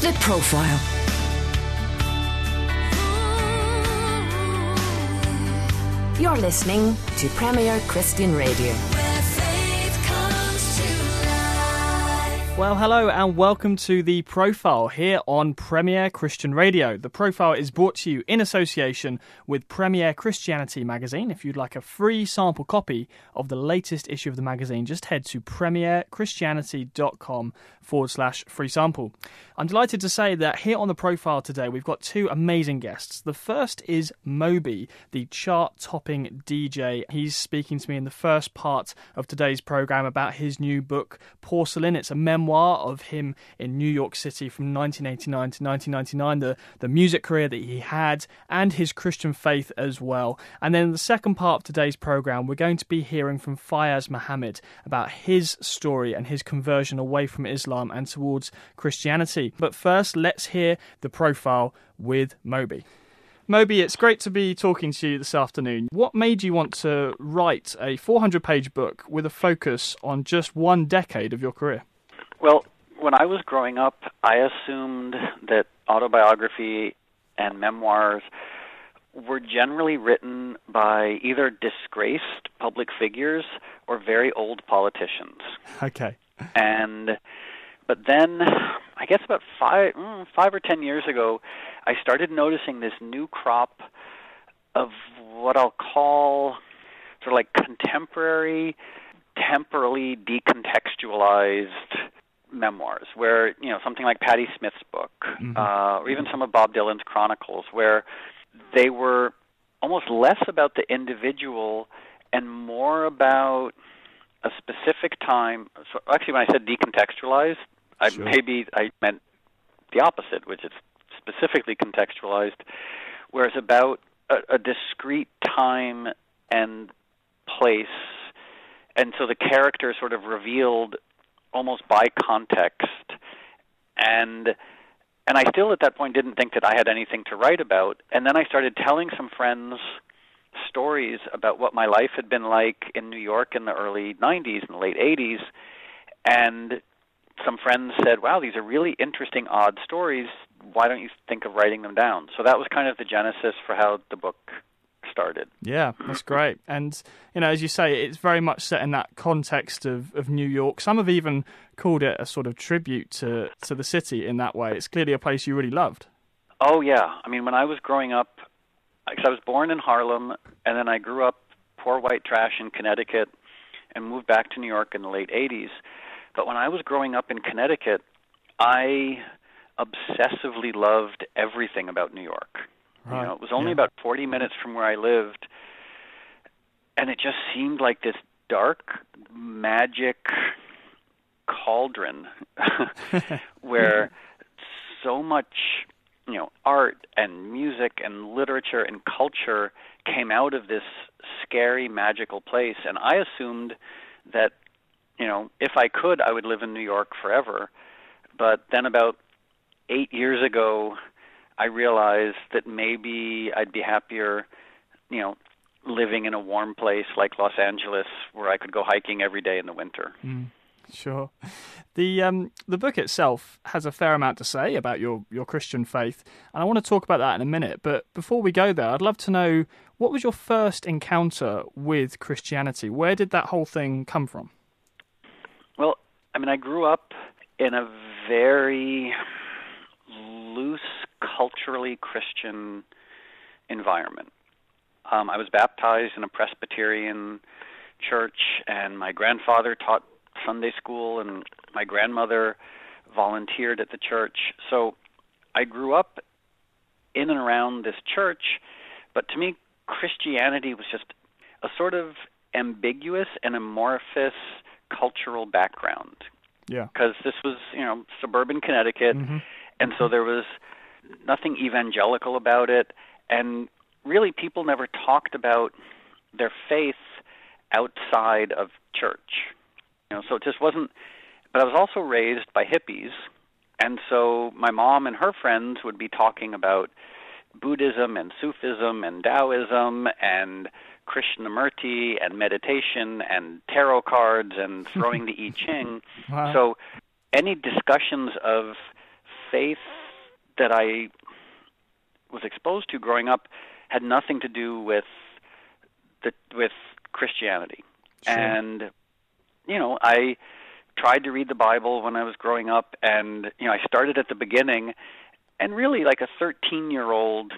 The Profile. You're listening to Premier Christian Radio. Well, hello and welcome to The Profile here on Premier Christian Radio. The Profile is brought to you in association with Premier Christianity magazine. If you'd like a free sample copy of the latest issue of the magazine, just head to premierchristianity.com/free sample. I'm delighted to say that here on The Profile today, we've got two amazing guests. The first is Moby, the chart-topping DJ. He's speaking to me in the first part of today's program about his new book, Porcelain. It's a memoir of him in New York City from 1989 to 1999, the music career that he had, and his Christian faith as well. And then in the second part of today's program, we're going to be hearing from Fyaz Mohammed about his story and his conversion away from Islam and towards Christianity. But first, let's hear The Profile with Moby. Moby, it's great to be talking to you this afternoon. What made you want to write a 400-page book with a focus on just one decade of your career? Well, when I was growing up, I assumed that autobiography and memoirs were generally written by either disgraced public figures or very old politicians. Okay. But then, I guess about 5 or 10 years ago, I started noticing this new crop of what I'll call sort of like contemporary, temporally decontextualized memoirs, where, you know, something like Patti Smith's book, or even some of Bob Dylan's chronicles, where they were almost less about the individual and more about a specific time. So actually, when I said decontextualized, maybe I meant the opposite, which is specifically contextualized, where it's about a discrete time and place, and so the character sort of revealed almost by context, and I still at that point didn't think that I had anything to write about. And then I started telling some friends stories about what my life had been like in New York in the early 90s and the late 80s, and some friends said, wow, these are really interesting, odd stories. Why don't you think of writing them down? So that was kind of the genesis for how the book started. Yeah, that's great. And, you know, as you say, it's very much set in that context of New York. Some have even called it a sort of tribute to the city in that way. It's clearly a place you really loved. Oh, yeah. I mean, when I was growing up, because I was born in Harlem, and then I grew up poor white trash in Connecticut and moved back to New York in the late 80s. But when I was growing up in Connecticut, I obsessively loved everything about New York. Right. You know, it was only about 40 minutes from where I lived, and it just seemed like this dark, magic cauldron where so much, you know, art and music and literature and culture came out of this scary, magical place. And I assumed that, you know, if I could, I would live in New York forever. But then about 8 years ago, I realized that maybe I'd be happier, you know, living in a warm place like Los Angeles, where I could go hiking every day in the winter. Sure. The book itself has a fair amount to say about your Christian faith, and I want to talk about that in a minute. But before we go there, I'd love to know, what was your first encounter with Christianity? Where did that whole thing come from? Well, I mean, I grew up in a very loose, culturally Christian environment. I was baptized in a Presbyterian church, and my grandfather taught Sunday school, and my grandmother volunteered at the church. So I grew up in and around this church, but to me, Christianity was just a sort of ambiguous and amorphous cultural background. Yeah. Because this was, you know, suburban Connecticut, and so there was nothing evangelical about it, and really people never talked about their faith outside of church. You know, so it just wasn't. But I was also raised by hippies, and so my mom and her friends would be talking about Buddhism and Sufism and Taoism and Krishnamurti and meditation and tarot cards and throwing the I Ching. Wow. So any discussions of faith that I was exposed to growing up had nothing to do with Christianity. Sure. And, I tried to read the Bible when I was growing up, and, I started at the beginning, and really like a 13-year-old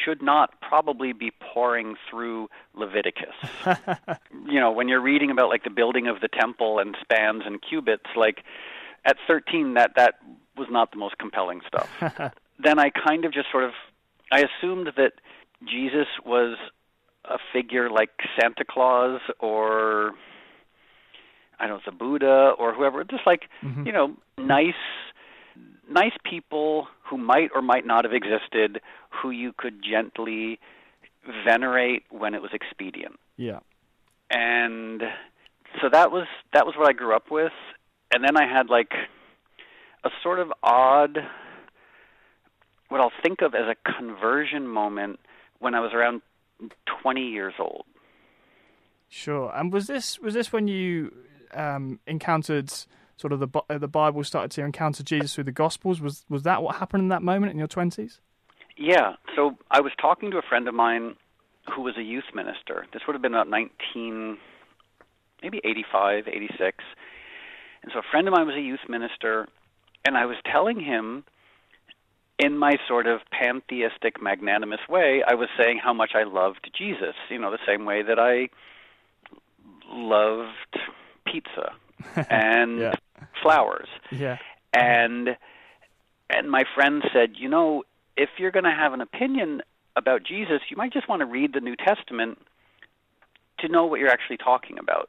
should not probably be poring through Leviticus. When you're reading about like the building of the temple and spans and cubits, like at 13, that was not the most compelling stuff. Then I kind of just I assumed that Jesus was a figure like Santa Claus or, I don't know, the Buddha or whoever, just like, nice people who might or might not have existed, who you could gently venerate when it was expedient. Yeah. And so that was what I grew up with. And then I had like a sort of odd, what I'll think of as a conversion moment when I was around 20 years old. Sure. And was this when you encountered sort of the Bible, started to encounter Jesus through the Gospels? Was that what happened in that moment in your 20s? Yeah. So I was talking to a friend of mine who was a youth minister. This would have been about 85, 86. And so a friend of mine was a youth minister, and I was telling him in my sort of pantheistic, magnanimous way, I was saying how much I loved Jesus, the same way that I loved pizza and flowers. Yeah. And my friend said, if you're going to have an opinion about Jesus, you might just want to read the New Testament to know what you're actually talking about.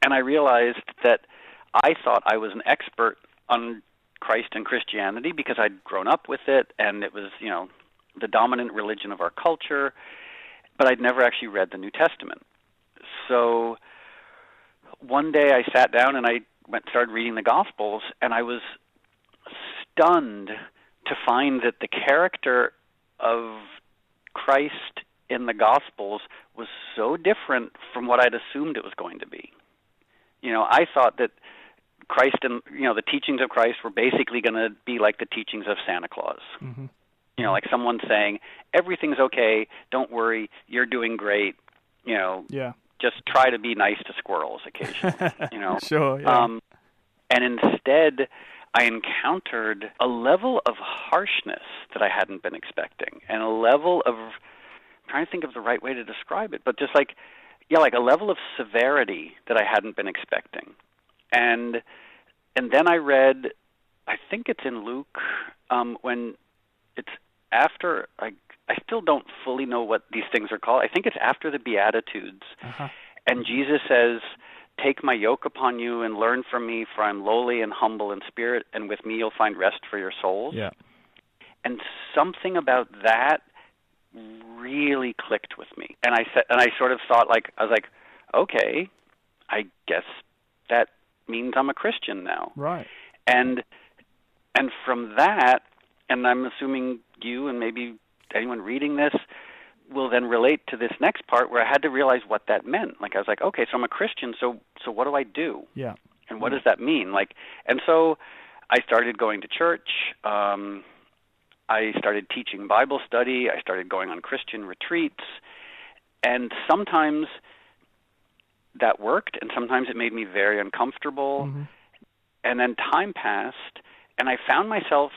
And I realized that I thought I was an expert on Christ and Christianity because I'd grown up with it, and it was, the dominant religion of our culture, but I'd never actually read the New Testament. So one day I sat down and I started reading the Gospels, and I was stunned to find that the character of Christ in the Gospels was so different from what I'd assumed it was going to be. I thought that Christ and, the teachings of Christ were basically going to be like the teachings of Santa Claus. Mm-hmm. Like someone saying, everything's okay, don't worry, you're doing great, just try to be nice to squirrels occasionally, Sure, yeah. And instead, I encountered a level of harshness that I hadn't been expecting, and a level of, I'm trying to think of the right way to describe it, but just like a level of severity that I hadn't been expecting. And then I read, I think it's in Luke, when it's after, I still don't fully know what these things are called. I think it's after the Beatitudes. Uh-huh. And Jesus says, take my yoke upon you and learn from me, for I'm lowly and humble in spirit, and with me you'll find rest for your souls. Yeah. And something about that really clicked with me. And I sort of thought, I was like, okay, I guess that means I'm a Christian now. Right. And from that, and I'm assuming you and maybe anyone reading this will then relate to this next part where I had to realize what that meant. I was like, okay, so I'm a Christian, so what do I do? Yeah. And what does that mean? And so I started going to church. I started teaching Bible study. I started going on Christian retreats. And sometimes that worked, and sometimes it made me very uncomfortable. Mm-hmm. And then time passed, and I found myself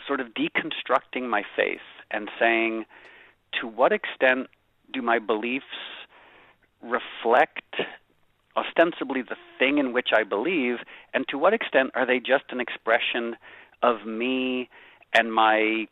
sort of deconstructing my faith and saying, to what extent do my beliefs reflect ostensibly the thing in which I believe, and to what extent are they just an expression of me and my,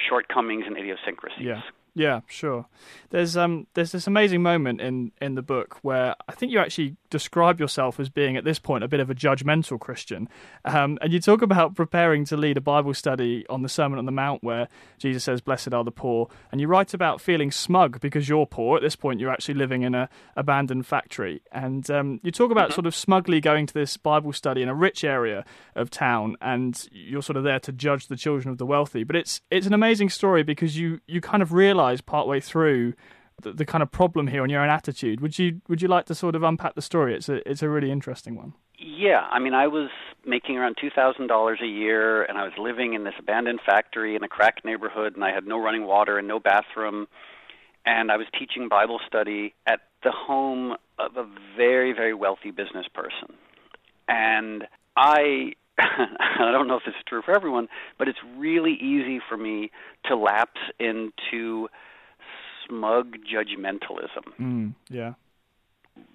shortcomings and idiosyncrasies? Yeah, sure. There's this amazing moment in the book where I think you actually describe yourself as being, at this point, a bit of a judgmental Christian. And you talk about preparing to lead a Bible study on the Sermon on the Mount where Jesus says, blessed are the poor. And you write about feeling smug because you're poor. At this point, you're actually living in an abandoned factory. And you talk about sort of smugly going to this Bible study in a rich area of town, and you're sort of there to judge the children of the wealthy. But it's an amazing story because you kind of realise partway through the kind of problem here on your own attitude. Would you like to sort of unpack the story? It's a really interesting one. Yeah, I mean, I was making around $2,000 a year, and I was living in this abandoned factory in a cracked neighborhood, and I had no running water and no bathroom, and I was teaching Bible study at the home of a very, very wealthy business person. And I don't know if this is true for everyone, but it's really easy for me to lapse into smug judgmentalism. Yeah.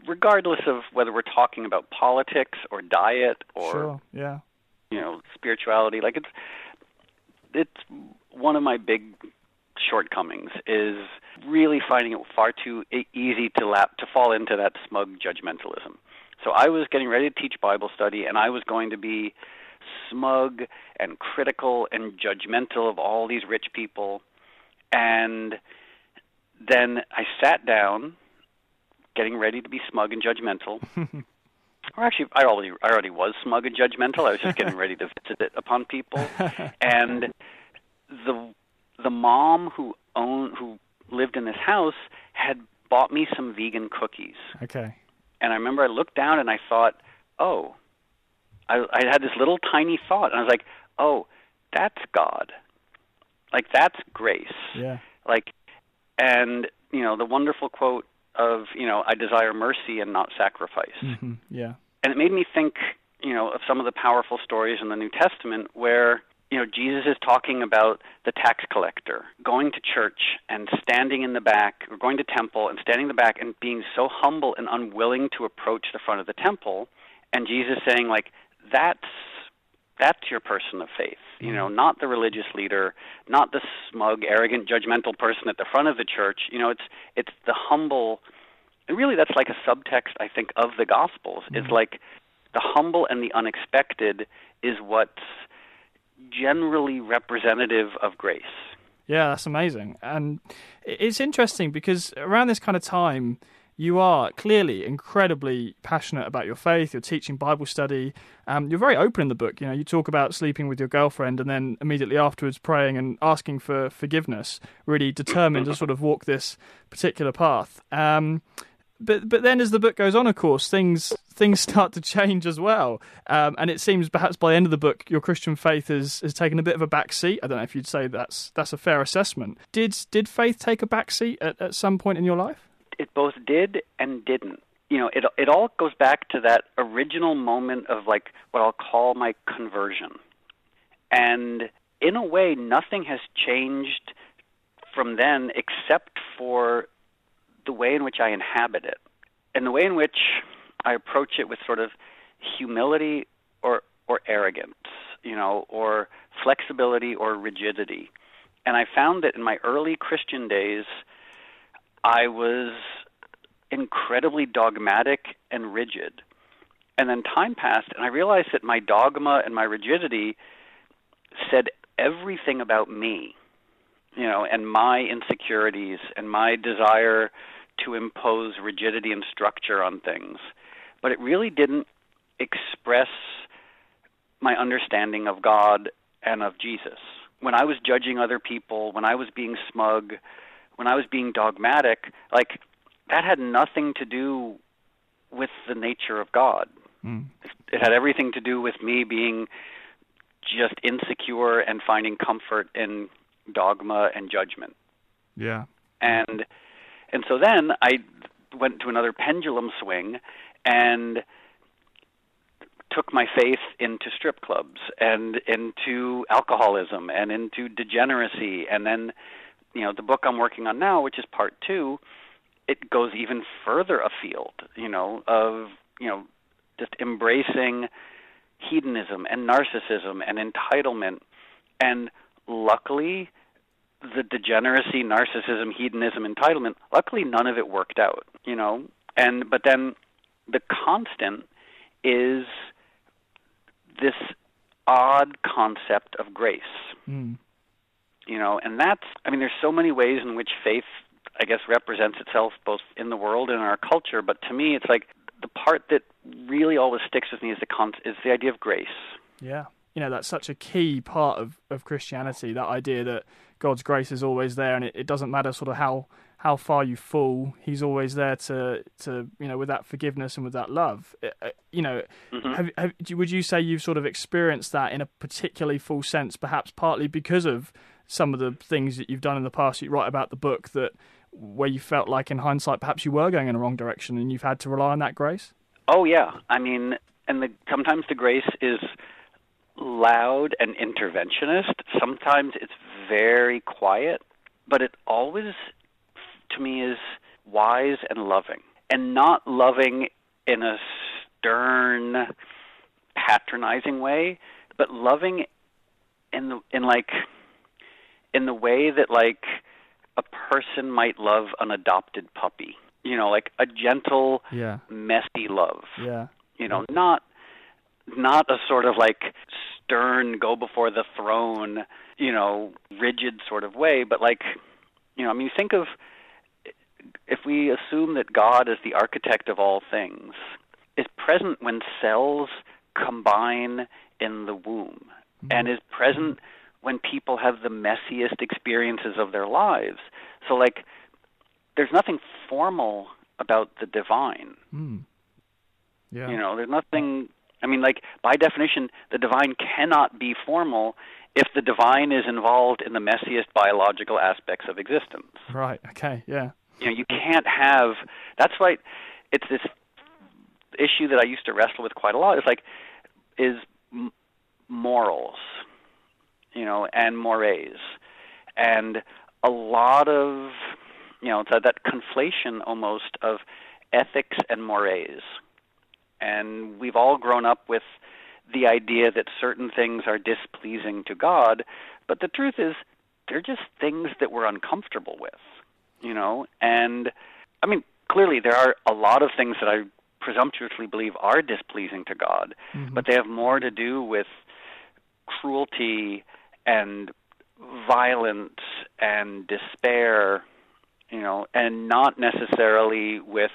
Regardless of whether we're talking about politics or diet or Sure, yeah. Spirituality, like it's one of my big shortcomings is really finding it far too easy to fall into that smug judgmentalism. So I was getting ready to teach Bible study, and I was going to be smug and critical and judgmental of all these rich people. And then I sat down, getting ready to be smug and judgmental. Or actually, I already was smug and judgmental. I was just getting ready to visit it upon people. And the mom who lived in this house had bought me some vegan cookies. Okay. And I remember I looked down and I thought, oh, I had this little tiny thought, and I was like, oh, that's God. Like, that's grace. Yeah. Like, and, the wonderful quote of, I desire mercy and not sacrifice. Mm-hmm. Yeah. And it made me think, of some of the powerful stories in the New Testament where, Jesus is talking about the tax collector going to church and standing in the back, or going to temple and standing in the back and being so humble and unwilling to approach the front of the temple. And Jesus saying, like, that's your person of faith, not the religious leader, not the smug, arrogant, judgmental person at the front of the church. It's the humble, and really that's like a subtext, I think, of the Gospels. Mm-hmm. Is like the humble and the unexpected is what's generally representative of grace. Yeah, that's amazing. And it's interesting because around this kind of time, you are clearly incredibly passionate about your faith. You're teaching Bible study. You're very open in the book. You talk about sleeping with your girlfriend and then immediately afterwards praying and asking for forgiveness, really determined to sort of walk this particular path. But then as the book goes on, of course, things start to change as well. And it seems perhaps by the end of the book, your Christian faith has taken a bit of a back seat. I don't know if you'd say that's a fair assessment. Did faith take a back seat at some point in your life? It both did and didn't. It all goes back to that original moment of, like, what I'll call my conversion. And in a way, nothing has changed from then except for the way in which I inhabit it, and the way in which I approach it with sort of humility or arrogance, or flexibility or rigidity. And I found that in my early Christian days, I was incredibly dogmatic and rigid. And then time passed, and I realized that my dogma and my rigidity said everything about me, and my insecurities and my desire to impose rigidity and structure on things. But it really didn't express my understanding of God and of Jesus. When I was judging other people, when I was being smug, when I was being dogmatic, like, that had nothing to do with the nature of God. Mm. It had everything to do with me being just insecure and finding comfort in dogma and judgment. Yeah. And so then I went to another pendulum swing and took my faith into strip clubs and into alcoholism and into degeneracy. And then, the book I'm working on now, which is part 2, it goes even further afield, of just embracing hedonism and narcissism and entitlement. And luckily, the degeneracy, narcissism, hedonism, entitlement, luckily none of it worked out, but then the constant is this odd concept of grace. Mm. And that's, there's so many ways in which faith, I guess, represents itself both in the world and in our culture, but to me it's like the part that really always sticks with me is the idea of grace. Yeah. That's such a key part of Christianity, that idea that God's grace is always there, and it doesn't matter sort of how how far you fall, he's always there to with that forgiveness and with that love. Would you say you've sort of experienced that in a particularly full sense, perhaps partly because of some of the things that you've done in the past? You write about the book that where you felt like in hindsight perhaps you were going in the wrong direction and you've had to rely on that grace? Oh, yeah. I mean, sometimes the grace is loud and interventionist. Sometimes it's very quiet, but it always, to me, is wise and loving. And not loving in a stern, patronizing way, but loving in the way that, like, a person might love an adopted puppy. Like a gentle, messy love. Yeah. Not a sort of like stern, go before the throne, rigid sort of way, but like, think of, if we assume that God is the architect of all things, is present when cells combine in the womb, and is present when people have the messiest experiences of their lives. So, like, there's nothing formal about the divine. Yeah. There's nothing, by definition, the divine cannot be formal if the divine is involved in the messiest biological aspects of existence. Right, okay, yeah. You can't have, that's why it's this issue that I used to wrestle with quite a lot. It's like, is morals, and mores. And a lot of, it's that conflation almost of ethics and mores. And we've all grown up with the idea that certain things are displeasing to God, but the truth is they're just things that we're uncomfortable with, And, clearly there are a lot of things that I presumptuously believe are displeasing to God, but they have more to do with cruelty and violence and despair, and not necessarily with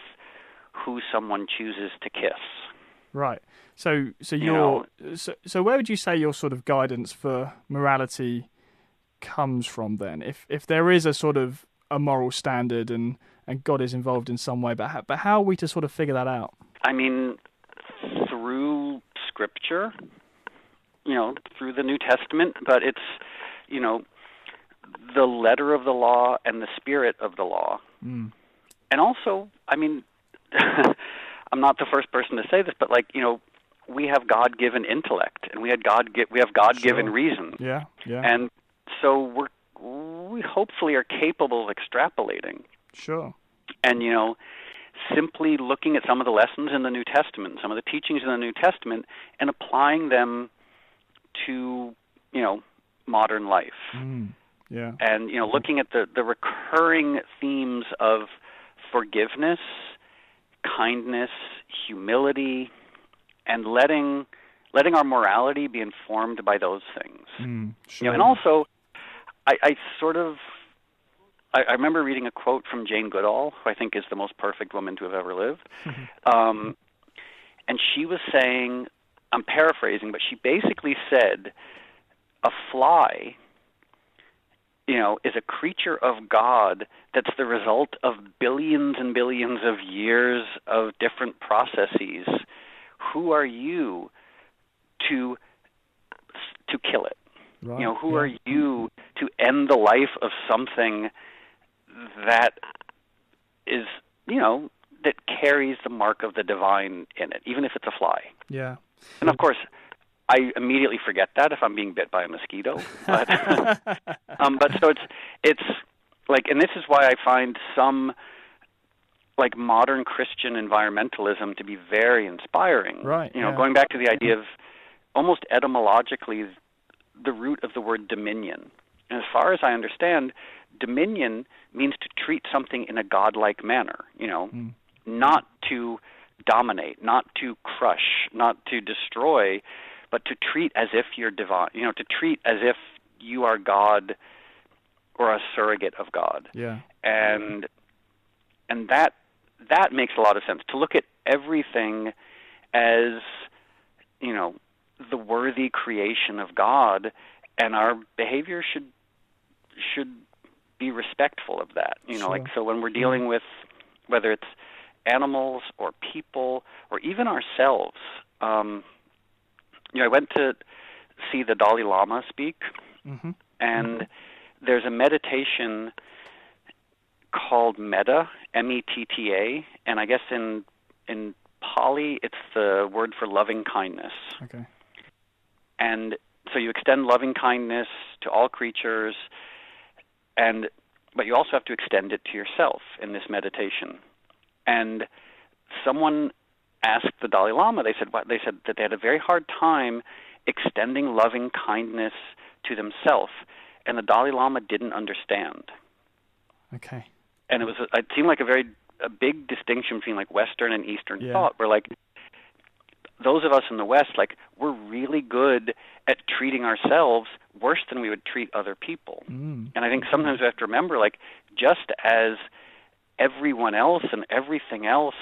who someone chooses to kiss. Right. So where would you say your sort of guidance for morality comes from then? If there is a sort of a moral standard and God is involved in some way, but how are we to sort of figure that out? Through Scripture, through the New Testament, but it's, the letter of the law and the spirit of the law. And also, I'm not the first person to say this, but we have God-given intellect and we have God-given reason. Yeah. And so we hopefully are capable of extrapolating. Sure. And, simply looking at some of the lessons in the New Testament, some of the teachings in the New Testament, and applying them to, modern life. Yeah. And, looking at the recurring themes of forgiveness, kindness, humility, and letting our morality be informed by those things. Sure. And also, I remember reading a quote from Jane Goodall, who I think is the most perfect woman to have ever lived. And she was saying, I'm paraphrasing, but she basically said, a fly, is a creature of God that's the result of billions and billions of years of different processes. Who are you to kill it? Right. Who are you to end the life of something that is, that carries the mark of the divine in it, even if it's a fly? Yeah. And of course, I immediately forget that if I'm being bit by a mosquito. But, but so it's like, and this is why I find some like modern Christian environmentalism to be very inspiring. Right. Going back to the idea of almost etymologically the root of the word dominion. And as far as I understand, dominion means to treat something in a godlike manner, not to dominate, not to crush, not to destroy, but to treat as if you're divine, to treat as if you are God or a surrogate of God. Yeah. And that makes a lot of sense, to look at everything as, the worthy creation of God, and our behavior should be respectful of that. Sure. Like, so when we're dealing with, whether it's animals or people or even ourselves, I went to see the Dalai Lama speak, and there's a meditation called Metta, M-E-T-T-A, and I guess in Pali it's the word for loving kindness. Okay. And so you extend loving kindness to all creatures, but you also have to extend it to yourself in this meditation. And someone asked the Dalai Lama, they said that they had a very hard time extending loving kindness to themselves, and the Dalai Lama didn't understand. Okay. And it seemed like a big distinction between like Western and Eastern thought, where like those of us in the West, like, we're really good at treating ourselves worse than we would treat other people. And I think sometimes we have to remember, like, just as everyone else and everything else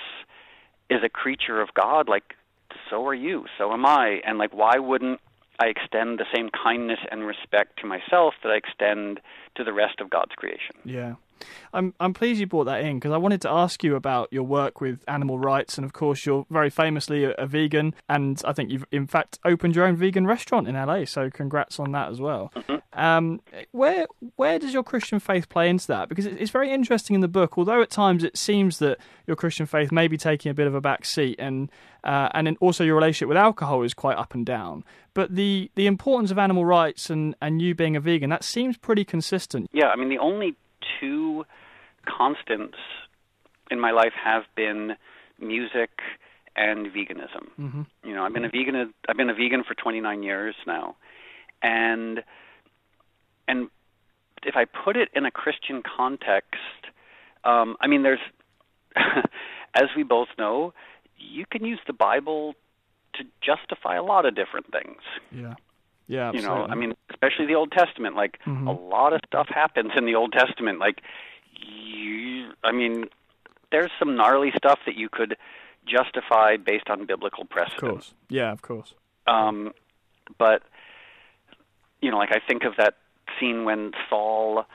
is a creature of God, like, so are you, so am I, and like, why wouldn't I extend the same kindness and respect to myself that I extend to the rest of God's creation? Yeah. I'm pleased you brought that in, because I wanted to ask you about your work with animal rights, and of course you're very famously a vegan, and I think you've in fact opened your own vegan restaurant in LA, so congrats on that as well. Where does your Christian faith play into that? Because it's very interesting in the book, although at times it seems that your Christian faith may be taking a bit of a back seat, and then also your relationship with alcohol is quite up and down. But the importance of animal rights and you being a vegan, that seems pretty consistent. Yeah, I mean, the only two constants in my life have been music and veganism. I've been a vegan for 29 years now, and if I put it in a Christian context, I mean, there's as we both know, you can use the Bible to justify a lot of different things. Yeah, absolutely. I mean, especially the Old Testament, like, a lot of stuff happens in the Old Testament. Like, there's some gnarly stuff that you could justify based on biblical precedent. Of course. Yeah, of course. But, like, I think of that scene when Saul,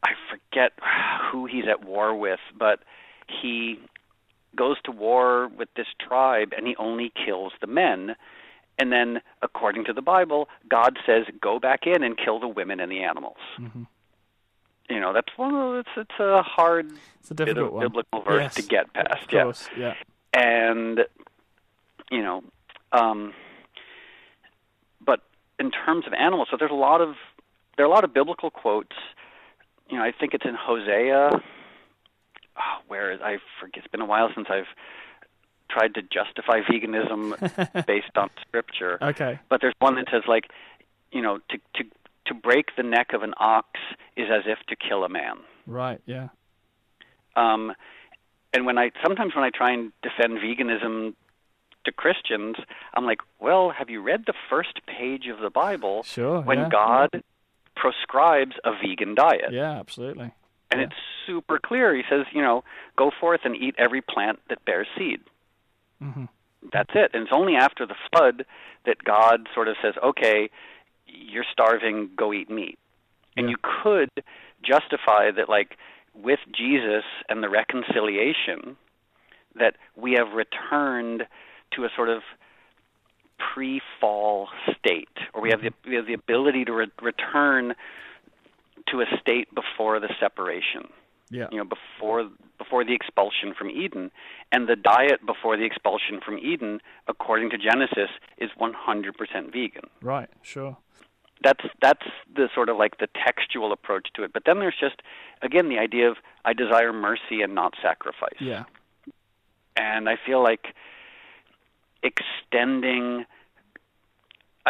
I forget who he's at war with, but he goes to war with this tribe and he only kills the men. And then, according to the Bible, God says, go back in and kill the women and the animals. That's it's a hard, it's a difficult one. Biblical verse to get past. Of course, yeah. And, but in terms of animals, so there are a lot of biblical quotes. I think it's in Hosea. I forget. It's been a while since I've tried to justify veganism based on scripture. Okay. But there's one that says, like, to break the neck of an ox is as if to kill a man. Right, yeah. And sometimes when I try and defend veganism to Christians, I'm like, well, have you read the first page of the Bible? Sure, when God proscribes a vegan diet? Yeah, absolutely. And it's super clear. He says, go forth and eat every plant that bears seed. That's it. And it's only after the flood that God sort of says, okay, you're starving, go eat meat. And you could justify that, like, with Jesus and the reconciliation, that we have returned to a sort of pre-fall state, or we have the ability to return to a state before the separation. Before the expulsion from Eden. And the diet before the expulsion from Eden, according to Genesis, is 100% vegan. Right, sure. That's the sort of like the textual approach to it. But then there's just, again, the idea of I desire mercy and not sacrifice. Yeah. And I feel like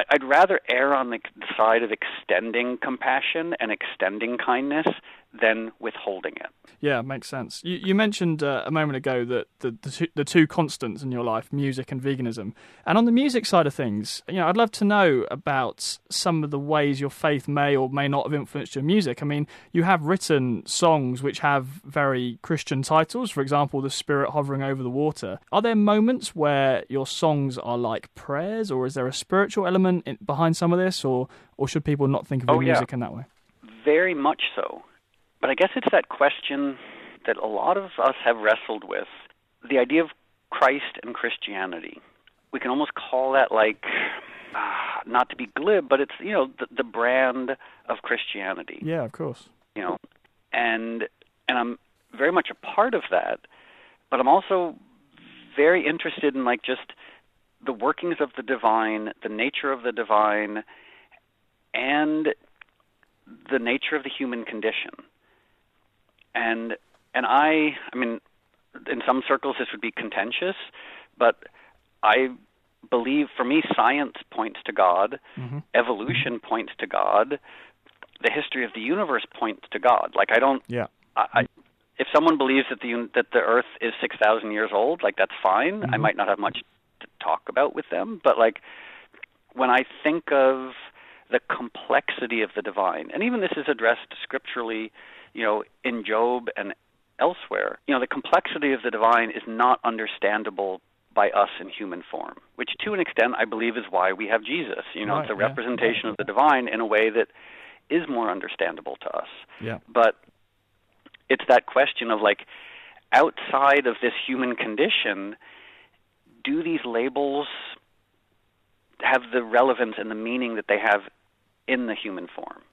I'd rather err on the side of extending compassion and extending kindness than withholding it. Yeah, makes sense. You mentioned a moment ago that the two constants in your life, music and veganism. And on the music side of things, I'd love to know about some of the ways your faith may or may not have influenced your music. I mean, you have written songs which have very Christian titles, for example, The Spirit Hovering Over the Water. Are there moments where your songs are like prayers, or is there a spiritual element behind some of this, or should people not think of your music in that way? Very much so. But I guess it's that question that a lot of us have wrestled with, the idea of Christ and Christianity. We can almost call that like, not to be glib, but it's, the brand of Christianity. Yeah, of course. And I'm very much a part of that, but I'm also very interested in like just the workings of the divine, the nature of the divine, and the nature of the human condition. And I mean, in some circles this would be contentious, but I believe, for me, science points to God, evolution points to God, the history of the universe points to God. Like, I don't... Yeah. If someone believes that the Earth is 6,000 years old, like, that's fine. I might not have much to talk about with them, but like, when I think of the complexity of the divine, and even this is addressed scripturally, in Job and elsewhere, the complexity of the divine is not understandable by us in human form, which to an extent I believe is why we have Jesus. It's a representation of the divine in a way that is more understandable to us. Yeah. But it's that question of like, outside of this human condition, do these labels have the relevance and the meaning that they have in the human form?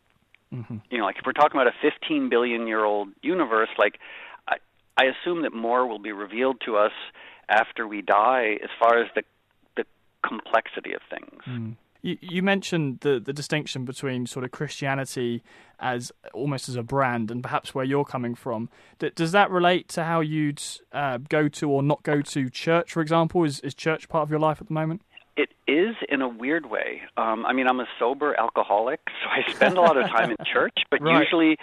Like if we're talking about a 15 billion-year-old universe, like I assume that more will be revealed to us after we die as far as the complexity of things. You mentioned the distinction between sort of Christianity as almost as a brand and perhaps where you're coming from. Does that relate to how you'd go to or not go to church, for example? Is church part of your life at the moment? It is in a weird way. I mean, I'm a sober alcoholic, so I spend a lot of time in church, but usually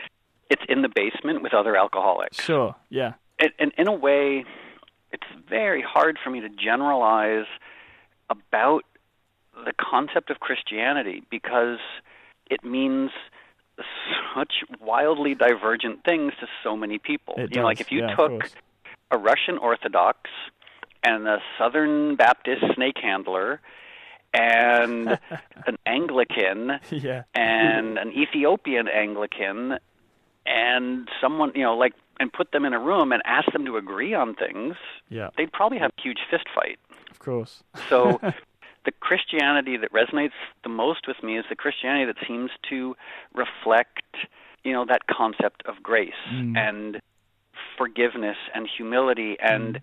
it's in the basement with other alcoholics. Sure, yeah. And in a way, it's very hard for me to generalize about the concept of Christianity because it means such wildly divergent things to so many people. Like if you took a Russian Orthodox and a Southern Baptist snake handler and an Anglican and an Ethiopian Anglican and someone, and put them in a room and ask them to agree on things, they'd probably have a huge fist fight. Of course. So the Christianity that resonates the most with me is the Christianity that seems to reflect, that concept of grace and forgiveness and humility and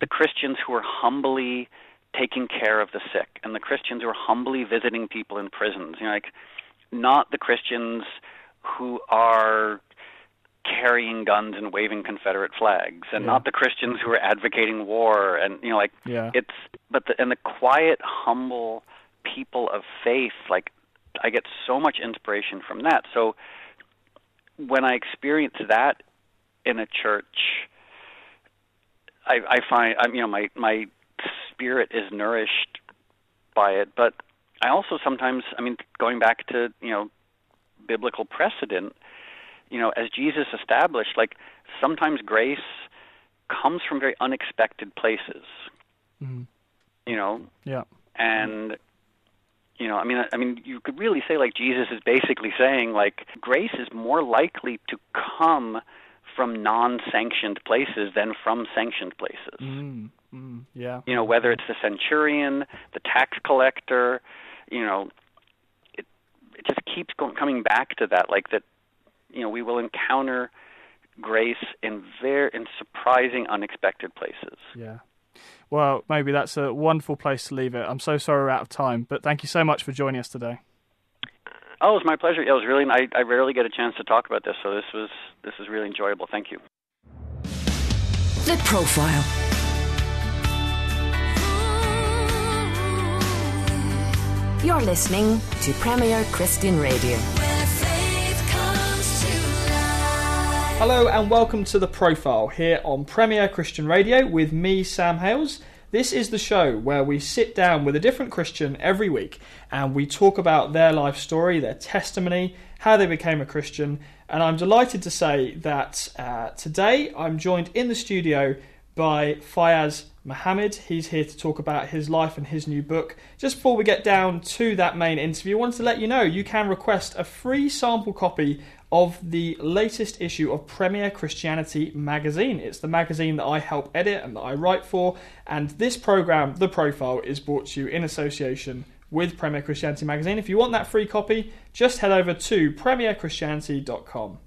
the Christians who are humbly taking care of the sick and the Christians who are humbly visiting people in prisons. Not the Christians who are carrying guns and waving Confederate flags, and not the Christians who are advocating war, and it's the quiet, humble people of faith. Like, I get so much inspiration from that. So when I experience that in a church, I find my spirit is nourished by it. But I also sometimes, going back to biblical precedent, as Jesus established, like sometimes grace comes from very unexpected places. And you could really say like Jesus is basically saying like grace is more likely to come from non-sanctioned places than from sanctioned places. Whether it's the centurion, the tax collector, it just keeps coming back to that, like that. We will encounter grace in surprising, unexpected places. Yeah. Well, maybe that's a wonderful place to leave it. I'm so sorry we're out of time, but thank you so much for joining us today. Oh, it was my pleasure. It was really. I rarely get a chance to talk about this, so this was really enjoyable. Thank you. The Profile. You're listening to Premier Christian Radio. Hello and welcome to The Profile here on Premier Christian Radio with me, Sam Hales. This is the show where we sit down with a different Christian every week and we talk about their life story, their testimony, how they became a Christian. And I'm delighted to say that today I'm joined in the studio by Fyaz Mohammed. He's here to talk about his life and his new book. Just before we get down to that main interview, I wanted to let you know you can request a free sample copy of the latest issue of Premier Christianity magazine. It's the magazine that I help edit and that I write for, and this programme, The Profile, is brought to you in association with Premier Christianity magazine. If you want that free copy, just head over to premierchristianity.com.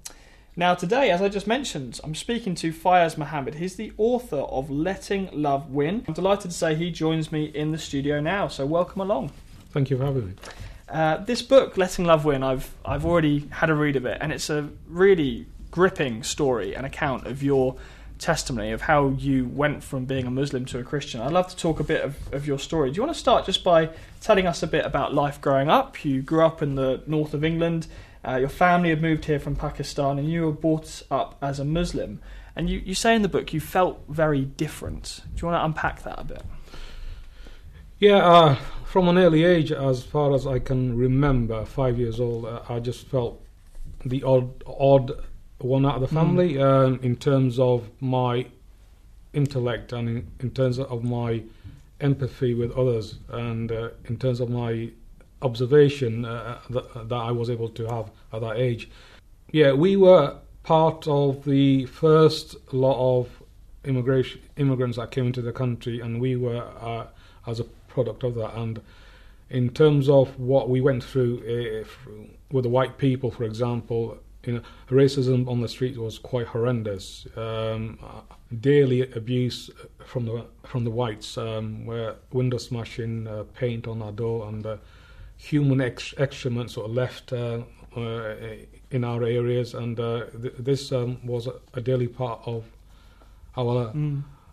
Now today, as I just mentioned, I'm speaking to Fyaz Mohammed. He's the author of Letting Love Win. I'm delighted to say he joins me in the studio now, so welcome along. Thank you for having me. This book, Letting Love Win, I've already had a read of it, and it's a really gripping story and account of your testimony of how you went from being a Muslim to a Christian. I'd love to talk a bit of your story. Do you want to start just by telling us a bit about life growing up? You grew up in the north of England. Your family had moved here from Pakistan, and you were brought up as a Muslim. And you say in the book you felt very different. Do you want to unpack that a bit? Yeah, from an early age, as far as I can remember, 5 years old, I just felt the odd one out of the family in terms of my intellect and in terms of my empathy with others and in terms of my observation that I was able to have at that age. Yeah, we were part of the first lot of immigrants that came into the country, and we were as a product of that. And in terms of what we went through with the white people, for example, racism on the street was quite horrendous. Daily abuse from the whites, where window smashing, paint on our door, and human excrement sort of left in our areas, and this was a daily part of our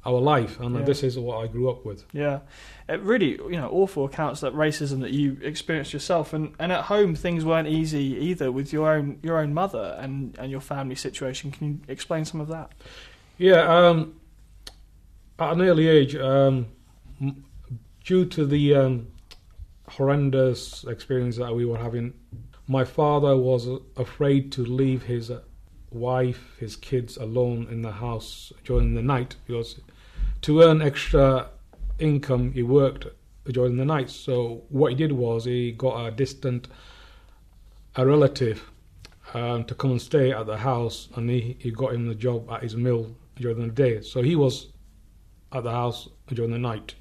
life, and this is what I grew up with. Yeah, it really, awful accounts that racism that you experienced yourself, and at home things weren't easy either with your own mother and your family situation. Can you explain some of that? Yeah, at an early age, due to the horrendous experience that we were having, my father was afraid to leave his wife, his kids alone in the house during the night, because to earn extra income he worked during the night. So what he did was he got a relative to come and stay at the house, and he got him the job at his mill during the day. So he was at the house during the night,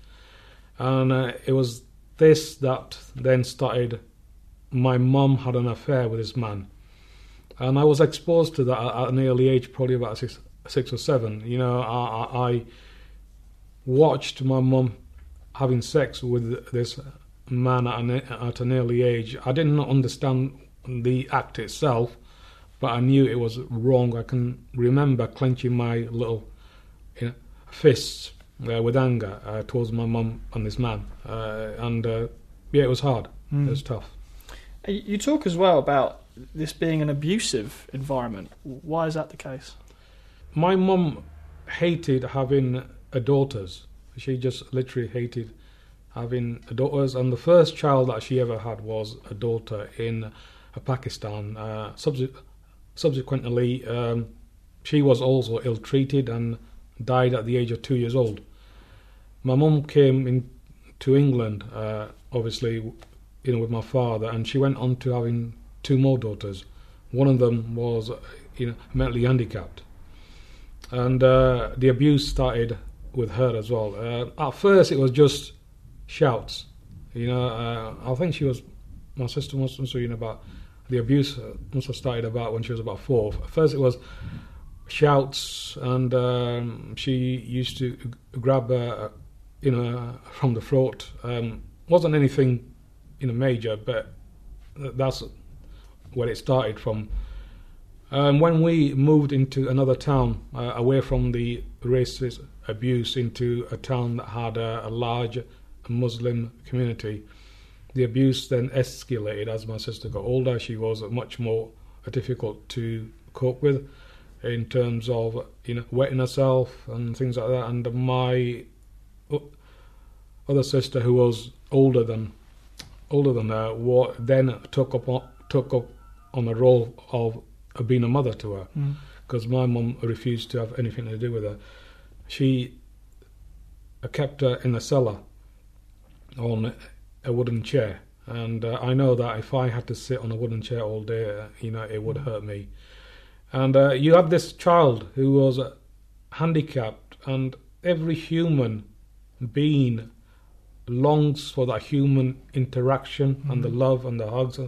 and it was this that then started. My mum had an affair with this man, and I was exposed to that at an early age, probably about six or seven. I watched my mum having sex with this man at an early age. I didn't understand the act itself, but I knew it was wrong. I can remember clenching my little fists with anger towards my mum and this man, and it was hard. It was tough. You talk as well about this being an abusive environment. Why is that the case? My mum hated having daughters. She just literally hated having daughters, and the first child that she ever had was a daughter in Pakistan. Subsequently, she was also ill-treated and died at the age of 2 years old. My mum came to England, obviously, with my father, and she went on to having two more daughters. One of them was, mentally handicapped, and the abuse started with her as well. At first, it was just shouts. I think my sister must have seen about the abuse must have started about when she was about 4. At first, it was shouts, and she used to grab her, from the throat. Wasn't anything, major, but that's where it started from. When we moved into another town, away from the racist abuse, into a town that had a large Muslim community, the abuse then escalated. As my sister got older, she was much more difficult to cope with in terms of wetting herself and things like that. And my other sister, who was older than her, then took up on the role of being a mother to her, because my mum refused to have anything to do with her. She kept her in the cellar on a wooden chair, And I know that if I had to sit on a wooden chair all day, it would hurt me. And you have this child who was handicapped, and every human being longs for that human interaction and the love and the hugs.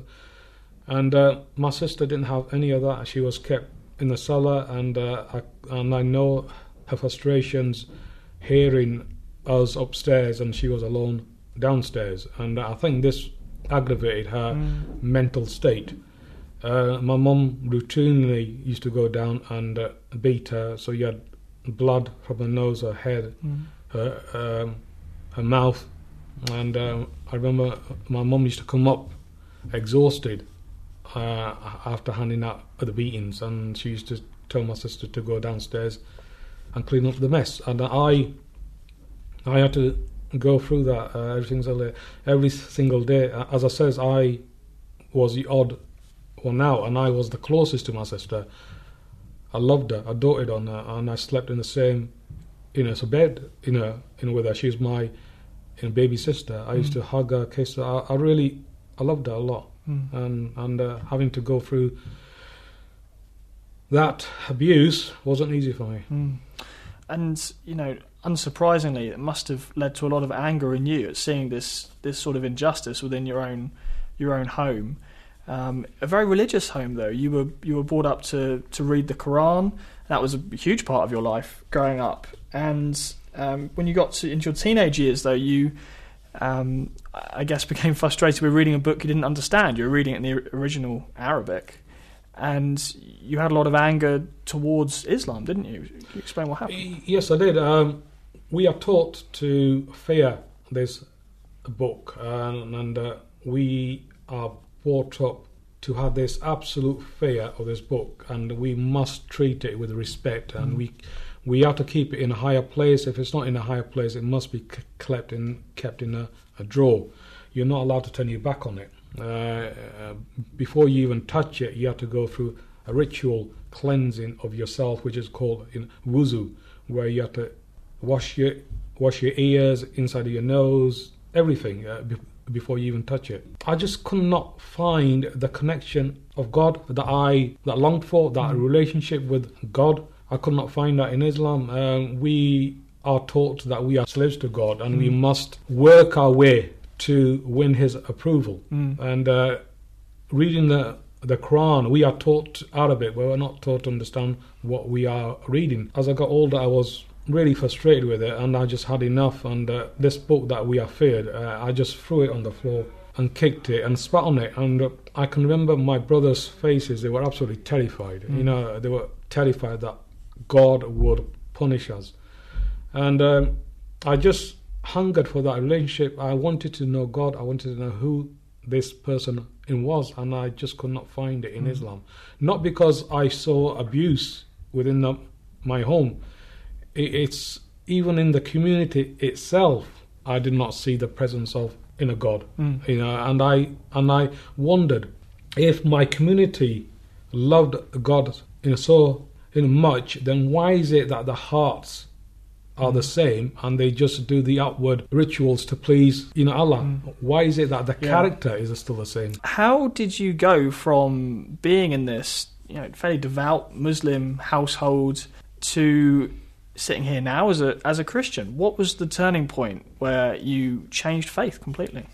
And my sister didn't have any of that. She was kept in the cellar, and I know her frustrations hearing us upstairs, and she was alone downstairs. And I think this aggravated her mental state. My mum routinely used to go down and beat her, so you had blood from her nose, her head, her mouth. And I remember my mum used to come up exhausted after handing out the beatings, and she used to tell my sister to go downstairs and clean up the mess. And I had to go through that every single day. As I says, I was the odd one out, and I was the closest to my sister. I loved her, I doted on her, and I slept in the same bed with her. She was my baby sister. I used to hug her, kiss her. I loved her a lot. And having to go through that abuse wasn't easy for me. And unsurprisingly, it must have led to a lot of anger in you at seeing this sort of injustice within your own home. A very religious home, though. You were brought up to read the Quran. That was a huge part of your life growing up. And when you got into your teenage years, though, you I guess became frustrated with reading a book you didn't understand. You were reading it in the original Arabic, and you had a lot of anger towards Islam, didn't you? Can you explain what happened? Yes, I did. We are taught to fear this book, and we are brought up to have this absolute fear of this book, and we must treat it with respect, and we have to keep it in a higher place. If it's not in a higher place, it must be kept in a drawer. You're not allowed to turn your back on it. Before you even touch it, you have to go through a ritual cleansing of yourself, which is called wuzu, where you have to wash your ears, inside of your nose, everything before you even touch it. I just could not find the connection of God that I longed for, that relationship with God. I could not find that in Islam. We are taught that we are slaves to God, and we must work our way to win His approval. And reading the Quran, we are taught Arabic, but we're not taught to understand what we are reading. As I got older, I was really frustrated with it, and I just had enough. And this book that we are feared, I just threw it on the floor and kicked it and spat on it. And I can remember my brothers' faces; they were absolutely terrified. They were terrified that God would punish us. And I just hungered for that relationship. I wanted to know God. I wanted to know who this person was, and I just could not find it in Islam. Not because I saw abuse within my home. It's even in the community itself, I did not see the presence of a God. And I wondered if my community loved God so much, then why is it that the hearts are the same and they just do the outward rituals to please Allah? Why is it that the character is still the same? How did you go from being in this fairly devout Muslim household to sitting here now as a Christian? What was the turning point where you changed faith completely?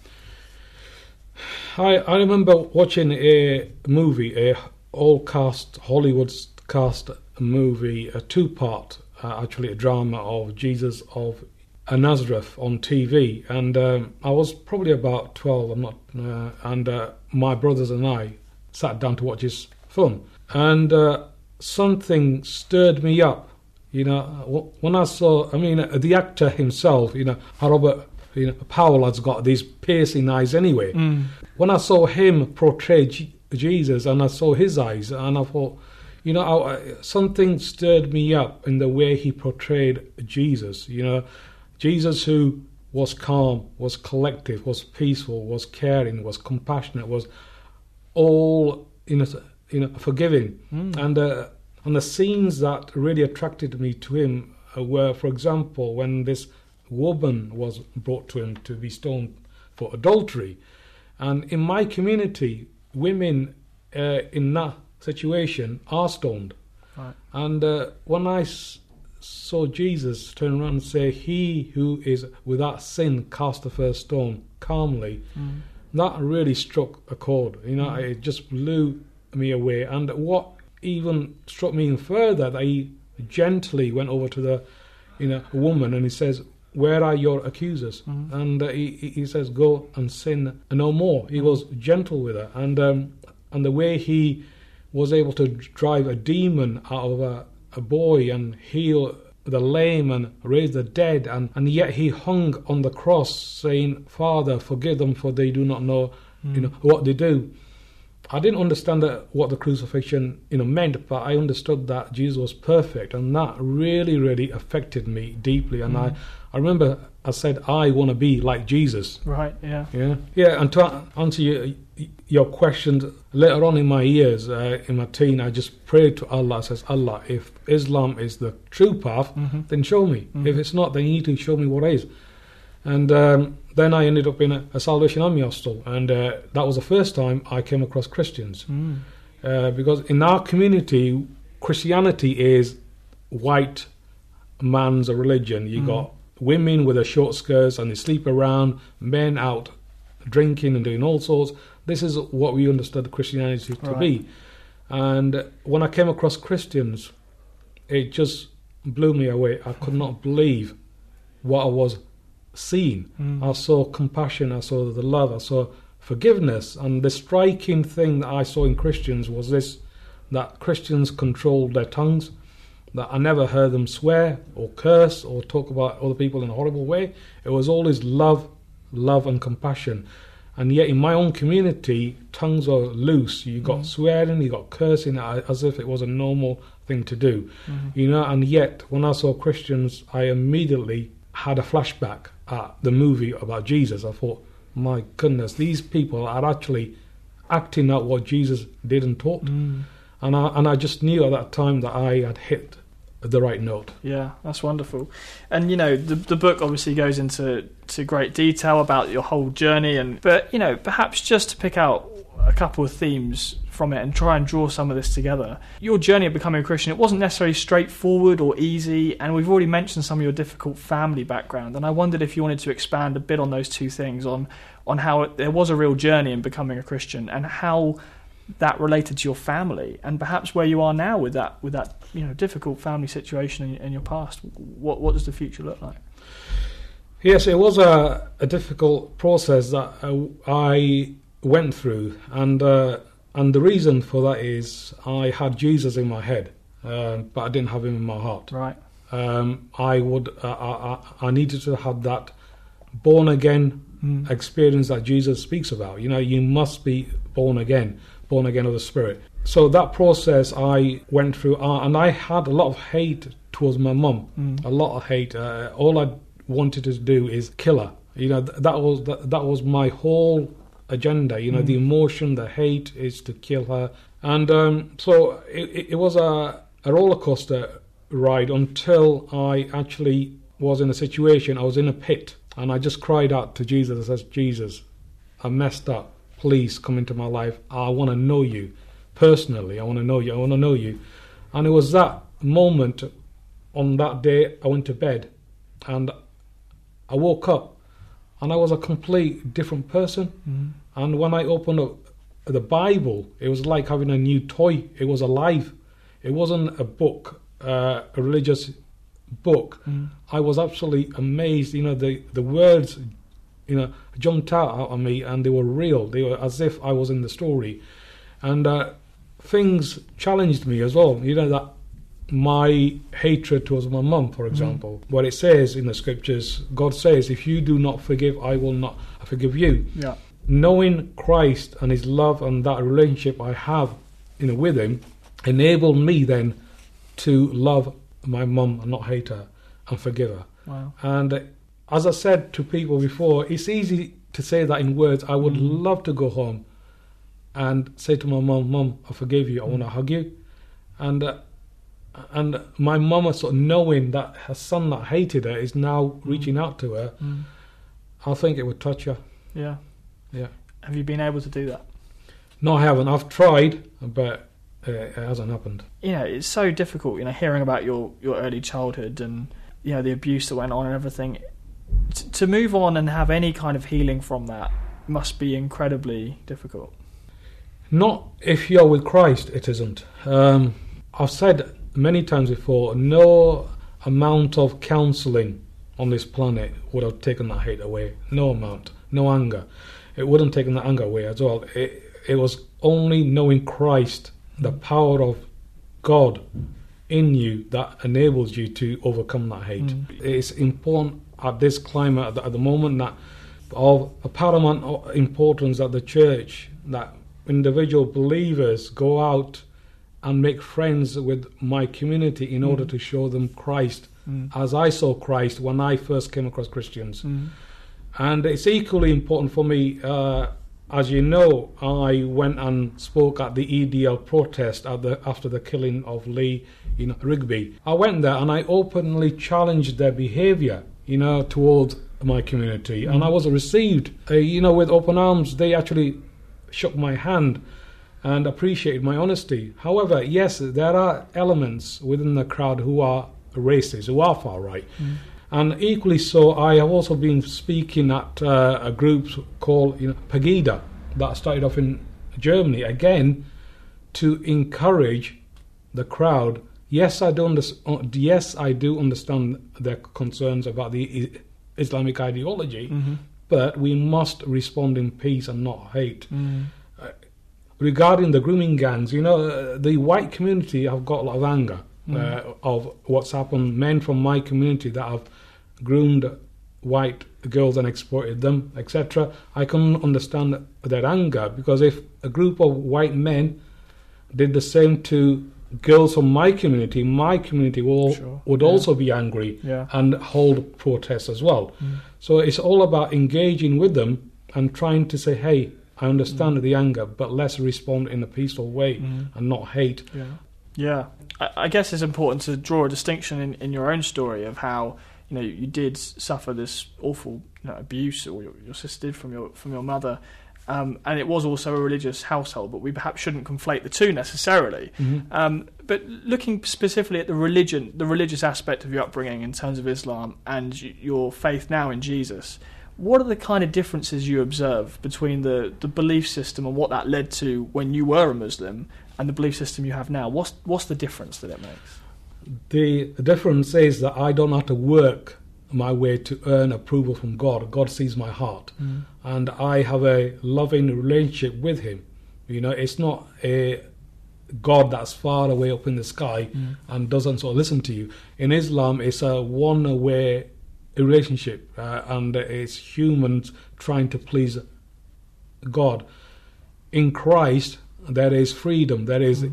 I remember watching a movie, a all-cast Hollywood cast movie, a two-part actually a drama of Jesus of Nazareth on TV, and I was probably about 12. And my brothers and I sat down to watch this film, and something stirred me up. When I saw, the actor himself, Robert Powell has got these piercing eyes anyway. When I saw him portray Jesus, and I saw his eyes, and I thought, something stirred me up in the way he portrayed Jesus. Jesus who was calm, was collective, was peaceful, was caring, was compassionate, was all forgiving. And the scenes that really attracted me to him were, for example, when this woman was brought to him to be stoned for adultery, And in my community, women in that situation are stoned. Right. And when I saw Jesus turn around and say, "He who is without sin cast the first stone," calmly, that really struck a chord. It just blew me away. And what even struck me even further, that he gently went over to the woman and he says, "Where are your accusers?" And he says, "Go and sin no more." He was gentle with her, and the way he was able to drive a demon out of a boy and heal the lame and raise the dead, and yet he hung on the cross saying, "Father, forgive them, for they do not know what they do." I didn't understand what the crucifixion meant, but I understood that Jesus was perfect, and that really, really affected me deeply. And I remember I said, I want to be like Jesus. Right, yeah. Yeah, and to answer your questions, later on in my years, in my teen, I just prayed to Allah. I says, "Allah, if Islam is the true path, then show me. If it's not, then you need to show me what is." And then I ended up in a Salvation Army hostel, and that was the first time I came across Christians. Because in our community, Christianity is white man's religion. You got women with their short skirts and they sleep around, men out drinking and doing all sorts. This is what we understood Christianity to be. And when I came across Christians, it just blew me away. I could not believe what I was seeing. I saw compassion, I saw the love, I saw forgiveness. And the striking thing that I saw in Christians was this, that Christians controlled their tongues, that I never heard them swear or curse or talk about other people in a horrible way. It was always love and compassion. And yet in my own community, tongues are loose. You got swearing, you got cursing, as if it was a normal thing to do. And yet when I saw Christians, I immediately had a flashback at the movie about Jesus. I thought, my goodness, these people are actually acting out what Jesus did and taught. And I just knew at that time that I had hit the right note. Yeah, that's wonderful. And the book obviously goes into great detail about your whole journey, but perhaps just to pick out a couple of themes from it and try and draw some of this together. Your journey of becoming a Christian, it wasn't necessarily straightforward or easy, and we've already mentioned some of your difficult family background, and I wondered if you wanted to expand a bit on those two things, on how there was a real journey in becoming a Christian and how that related to your family, and perhaps where you are now with that difficult family situation in your past. What does the future look like? Yes, it was a difficult process that I went through, and the reason for that is I had Jesus in my head, but I didn't have him in my heart. Right. I needed to have that born again experience that Jesus speaks about. You must be born again of the Spirit. So that process I went through, and I had a lot of hate towards my mum, a lot of hate. All I wanted to do is kill her. That was my whole agenda. The emotion, the hate is to kill her. And so it was a roller coaster ride until I actually was in a situation. I was in a pit, and I just cried out to Jesus. I said, "Jesus, I messed up. Please come into my life. I want to know you personally. I want to know you. And it was that moment, on that day, I went to bed and I woke up and I was a complete different person. And when I opened up the Bible, it was like having a new toy. It was alive. It wasn't a book, a religious book. I was absolutely amazed. The words jumped out at me, and they were real. They were as if I was in the story. And things challenged me as well. That my hatred towards my mum, for example, what it says in the scriptures, God says, "If you do not forgive, I will not forgive you." Yeah. Knowing Christ and his love and that relationship I have with him enabled me then to love my mum and not hate her and forgive her. Wow. And as I said to people before, it's easy to say that in words. I would love to go home and say to my mum, "Mum, I forgive you. I want to hug you." And my mum, sort of knowing that her son that hated her is now reaching out to her, I think it would touch her. Yeah. Yeah. Have you been able to do that? No, I haven't. I've tried, but it hasn't happened. It's so difficult, hearing about your early childhood and, the abuse that went on and everything. To move on and have any kind of healing from that must be incredibly difficult. Not if you're with Christ, it isn't. I've said many times before, no amount of counselling on this planet would have taken that hate away. No amount. No anger. It wouldn't have taken the anger away as well. It was only knowing Christ, the power of God in you, that enables you to overcome that hate. It's important at this climate at the moment that of a paramount importance that the church, that individual believers go out and make friends with my community in order to show them Christ as I saw Christ when I first came across Christians. And it's equally important for me, as you know, I went and spoke at the EDL protest after the killing of Lee in Rigby. I went there and I openly challenged their behaviour, towards my community, and I was received, with open arms. They actually shook my hand and appreciated my honesty. However, yes, there are elements within the crowd who are racist, who are far right. And equally so, I have also been speaking at a group called Pegida that started off in Germany, again, to encourage the crowd. Yes, I do understand their concerns about the Islamic ideology, but we must respond in peace and not hate. Regarding the grooming gangs, the white community have got a lot of anger of what's happened. Men from my community that have groomed white girls and exploited them, etc. I can understand their anger, because if a group of white men did the same to girls from my community would also be angry and hold protests as well. So it's all about engaging with them and trying to say, hey, I understand the anger, but let's respond in a peaceful way and not hate. Yeah. I guess it's important to draw a distinction in your own story of how you did suffer this awful abuse, or your sister did from your mother, and it was also a religious household, but we perhaps shouldn't conflate the two necessarily. But looking specifically at the religious aspect of your upbringing in terms of Islam and your faith now in Jesus, what are the kind of differences you observe between the belief system and what that led to when you were a Muslim and the belief system you have now? What's the difference that it makes? The difference is that I don't have to work my way to earn approval from God. God sees my heart, and I have a loving relationship with Him. It's not a God that's far away up in the sky and doesn't sort of listen to you. In Islam, it's a one-way relationship, and it's humans trying to please God. In Christ, there is freedom. There is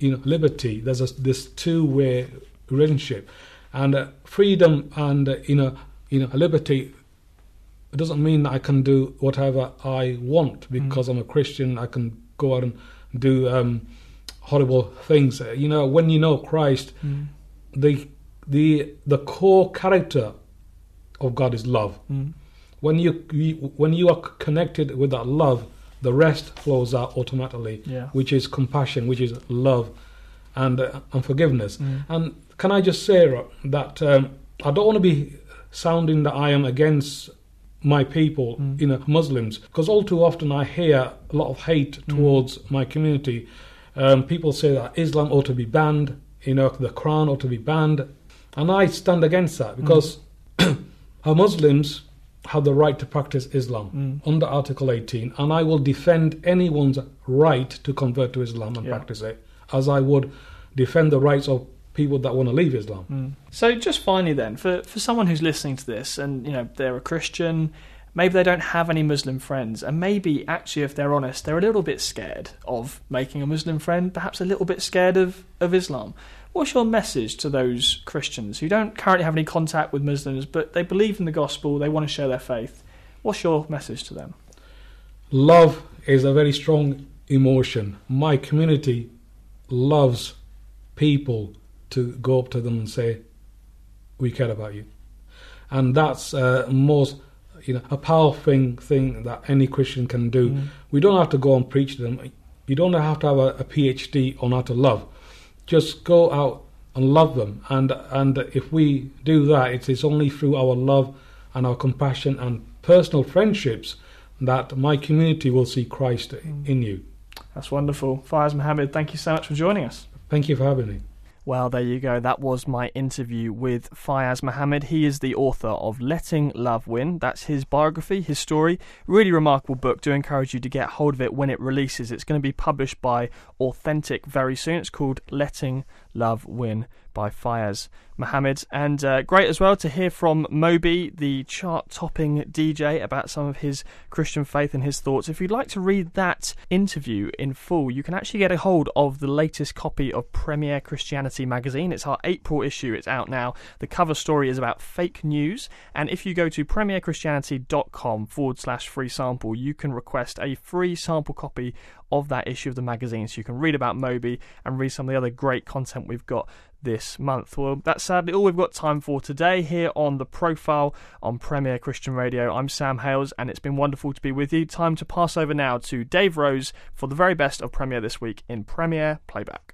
liberty. There's this two-way relationship, and freedom and liberty. It doesn't mean that I can do whatever I want because I'm a Christian. I can go out and do horrible things. When you know Christ, the core character of God is love. When you are connected with that love, the rest flows out automatically, which is compassion, which is love, and forgiveness. And can I just say that I don't want to be sounding that I am against my people, Muslims, because all too often I hear a lot of hate towards my community. People say that Islam ought to be banned, the Quran ought to be banned, and I stand against that because our Muslims have the right to practice Islam under Article 18, and I will defend anyone's right to convert to Islam and practice it, as I would defend the rights of people that want to leave Islam. So just finally then, for someone who's listening to this and they're a Christian, maybe they don't have any Muslim friends, and maybe actually, if they're honest, they're a little bit scared of making a Muslim friend, perhaps a little bit scared of Islam. What's your message to those Christians who don't currently have any contact with Muslims, but they believe in the gospel, they want to share their faith? What's your message to them? Love is a very strong emotion. My community loves people to go up to them and say, we care about you. And that's most, a powerful thing that any Christian can do. We don't have to go and preach to them. You don't have to have a PhD on how to love. Just go out and love them. And if we do that, it is only through our love and our compassion and personal friendships that my community will see Christ in you. That's wonderful. Fyaz Mohammed, thank you so much for joining us. Thank you for having me. Well, there you go. That was my interview with Fyaz Mohammed. He is the author of Letting Love Win. That's his biography, his story. Really remarkable book. Do encourage you to get hold of it when it releases. It's going to be published by Authentic very soon. It's called Letting Love Win by Fyaz Mohammed. And great as well to hear from Moby, the chart-topping DJ, about some of his Christian faith and his thoughts. If you'd like to read that interview in full, you can actually get a hold of the latest copy of Premier Christianity magazine. It's our April issue. It's out now. The cover story is about fake news. And if you go to premierchristianity.com/free sample, you can request a free sample copy of that issue of the magazine, so you can read about Moby and read some of the other great content we've got this month. Well, that's sadly all we've got time for today here on The Profile on Premier Christian Radio. I'm Sam Hales, and it's been wonderful to be with you. Time to pass over now to Dave Rose for the very best of Premier this week in Premier Playback.